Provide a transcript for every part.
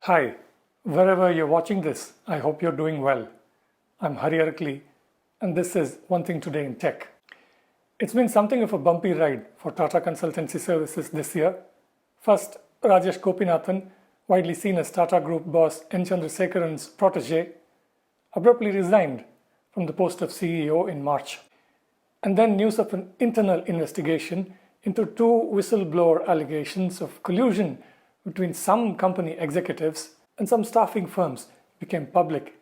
Hi, wherever you're watching this, I hope you're doing well. I'm Hari Arakli, and this is One Thing Today in Tech. It's been something of a bumpy ride for Tata Consultancy Services this year. First, Rajesh Gopinathan, widely seen as Tata Group boss N. Chandrasekaran's protege, abruptly resigned from the post of CEO in March. And then news of an internal investigation into two whistleblower allegations of collusion between some company executives and some staffing firms became public.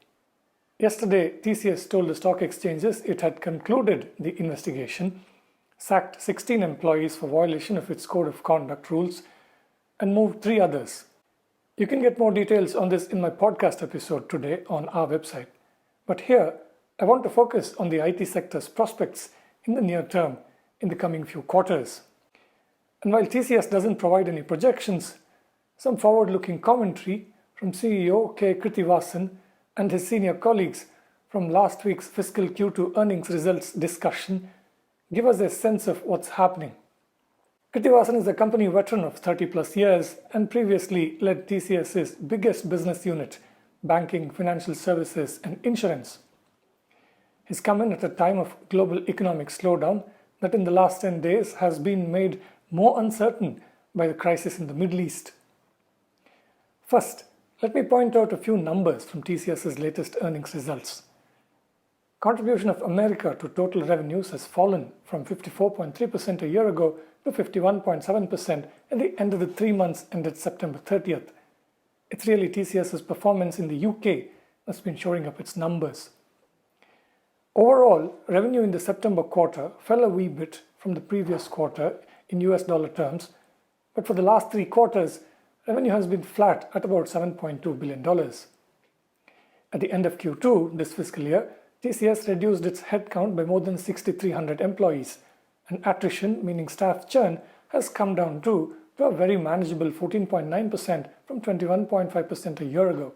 Yesterday, TCS told the stock exchanges it had concluded the investigation, sacked 16 employees for violation of its code of conduct rules, and moved 3 others. You can get more details on this in my podcast episode today on our website. But here, I want to focus on the IT sector's prospects in the near term in the coming few quarters. And while TCS doesn't provide any projections, some forward-looking commentary from CEO K Krithivasan and his senior colleagues from last week's fiscal Q2 earnings results discussion give us a sense of what's happening. Krithivasan is a company veteran of 30 plus years and previously led TCS's biggest business unit, banking, financial services, and insurance. He's come in at a time of global economic slowdown that in the last 10 days has been made more uncertain by the crisis in the Middle East. First, let me point out a few numbers from TCS's latest earnings results. Contribution of America to total revenues has fallen from 54.3% a year ago to 51.7% at the end of the 3 months ended September 30th. It's really TCS's performance in the UK that's been showing up its numbers. Overall, revenue in the September quarter fell a wee bit from the previous quarter in US dollar terms, but for the last 3 quarters, revenue has been flat at about $7.2 billion. At the end of Q2 this fiscal year, TCS reduced its headcount by more than 6,300 employees, and attrition, meaning staff churn, has come down to a very manageable 14.9% from 21.5% a year ago.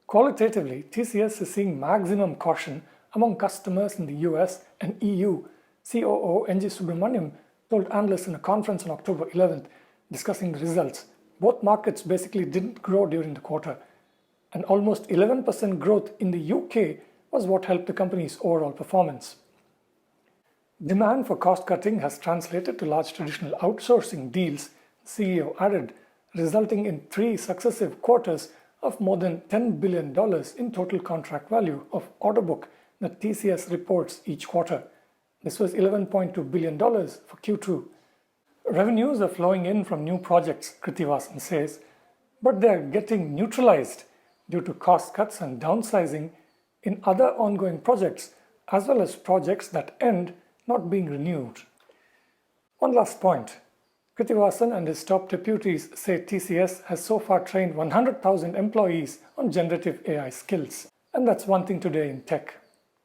Qualitatively, TCS is seeing maximum caution among customers in the US and EU. COO NG Subramaniam told analysts in a conference on October 11th discussing the results. Both markets basically didn't grow during the quarter, and almost 11% growth in the UK was what helped the company's overall performance. Demand for cost-cutting has translated to large traditional outsourcing deals, the CEO added, resulting in 3 successive quarters of more than $10 billion in total contract value of order book that TCS reports each quarter. This was $11.2 billion for Q2. Revenues are flowing in from new projects, Krithivasan says, but they are getting neutralised due to cost cuts and downsizing in other ongoing projects, as well as projects that end not being renewed. One last point. Krithivasan and his top deputies say TCS has so far trained 100,000 employees on generative AI skills. And that's One Thing Today in Tech.